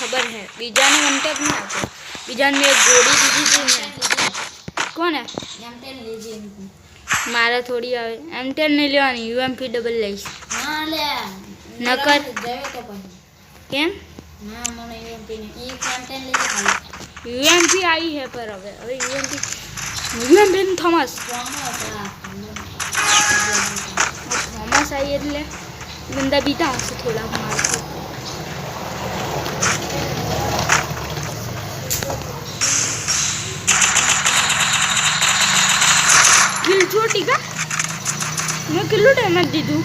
खबर है बीजा ने वनटेक नहीं आते बीजा ने एक गोड़ी दी थी ने कौन है M10 लीजिए मारा थोड़ी आवे M10 नहीं लेवानी UMP डबल લઈશ હા લે નકર દેવે તો પછી કેમ ના મને UMP ને એક M10 લઈ ખાલી UMP आई है पर હવે UMP ને થોમસ થોમસ आई એટલે બંદા બીતા હશે થોડા મારતો किल छोटी का मैं किलो डैमेज दी दूं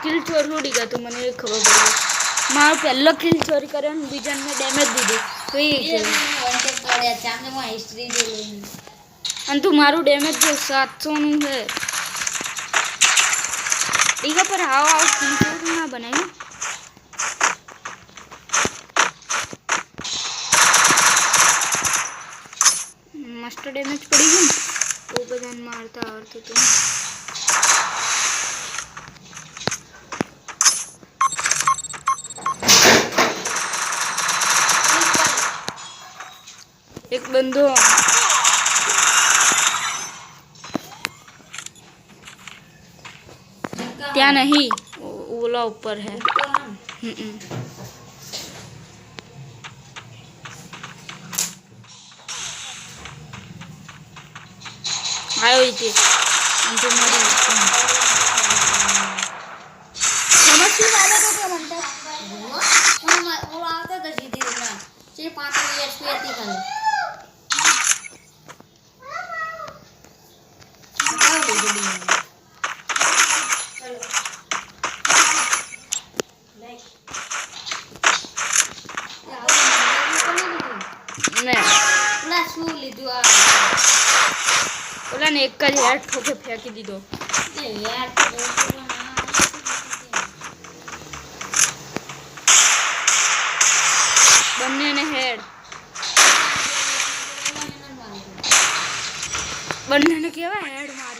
किल छोड़ी का तो मैंने खबर पड़ी मारो पहला किल चोरी करे बीजा ने डैमेज दी दी तो ये वनटेक पड़े चांदे में हिस्ट्री दे लेनी अन तू मारू डैमेज जो 700 નું है ईगा पर हाव हाव किल ना बनाई मस्त डैमेज पड़ी गई वो बदन मारता और तो तुम एक बंदो क्या नहीं ओला ऊपर है आयो इथे तुम्हारी समझती वाला तो क्या बनता वो आता था सीधी ना सिर्फ 5 एचपी आती खाली ओला ने एक જ હેડ ઠોકે ફેંકી દીધો બંનેને હેડ બંનેને કેવા હેડ